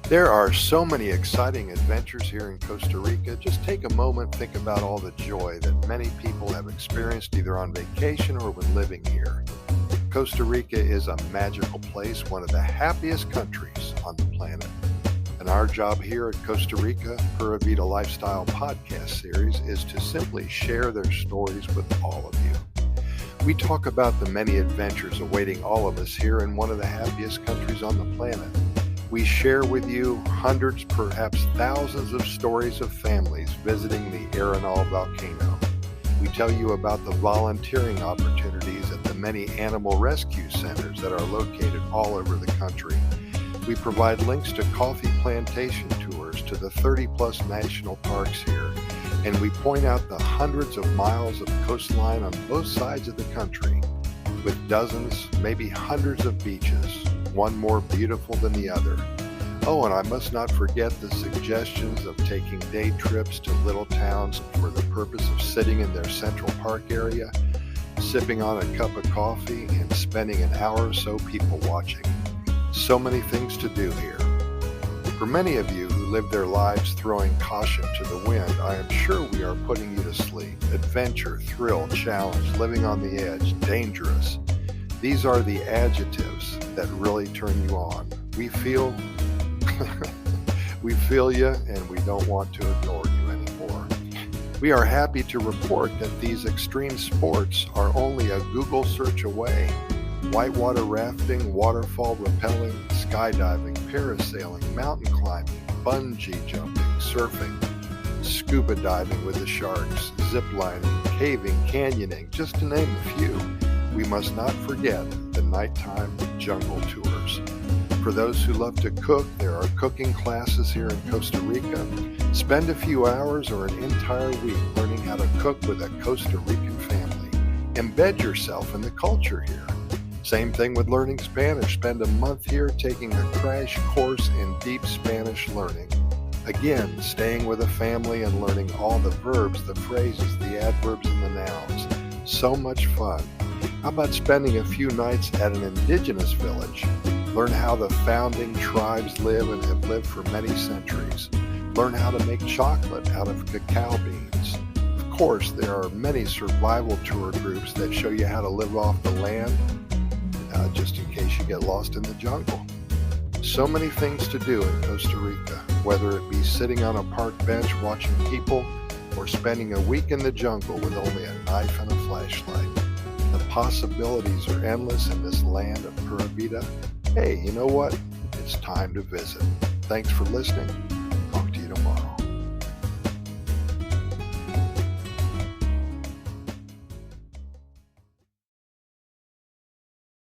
There are so many exciting adventures here in Costa Rica. Just take a moment, think about all the joy that many people have experienced either on vacation or when living here. Costa Rica is a magical place, one of the happiest countries on the planet. And our job here at Costa Rica Pura Vida Lifestyle podcast series is to simply share their stories with all of you. We talk about the many adventures awaiting all of us here in one of the happiest countries on the planet. We share with you hundreds, perhaps thousands of stories of families visiting the Arenal volcano. We tell you about the volunteering opportunities at the many animal rescue centers that are located all over the country. We provide links to coffee plantation tours to the 30-plus national parks here, and we point out the hundreds of miles of coastline on both sides of the country, with dozens, maybe hundreds of beaches, one more beautiful than the other. Oh, and I must not forget the suggestions of taking day trips to little towns for the purpose of sitting in their Central Park area, sipping on a cup of coffee, and spending an hour or so people watching. So many things to do here. For many of you who live their lives throwing caution to the wind, I am sure we are putting you to sleep. Adventure, thrill, challenge, living on the edge, dangerous. These are the adjectives that really turn you on. We feel you, and we don't want to ignore you anymore. We are happy to report that these extreme sports are only a Google search away. Whitewater rafting, waterfall rappelling, skydiving, parasailing, mountain climbing, bungee jumping, surfing, scuba diving with the sharks, zip lining, caving, canyoning, just to name a few. We must not forget the nighttime jungle tours. For those who love to cook, there are cooking classes here in Costa Rica. Spend a few hours or an entire week learning how to cook with a Costa Rican family. Embed yourself in the culture here. Same thing with learning Spanish. Spend a month here taking a crash course in deep Spanish learning. Again, staying with a family and learning all the verbs, the phrases, the adverbs, and the nouns. So much fun. How about spending a few nights at an indigenous village? Learn how the founding tribes live and have lived for many centuries. Learn how to make chocolate out of cacao beans. Of course, there are many survival tour groups that show you how to live off the land, just in case you get lost in the jungle. So many things to do in Costa Rica, whether it be sitting on a park bench watching people or spending a week in the jungle with only a knife and a flashlight. The possibilities are endless in this land of Pura Vida. Hey, you know what? It's time to visit. Thanks for listening. Talk to you tomorrow.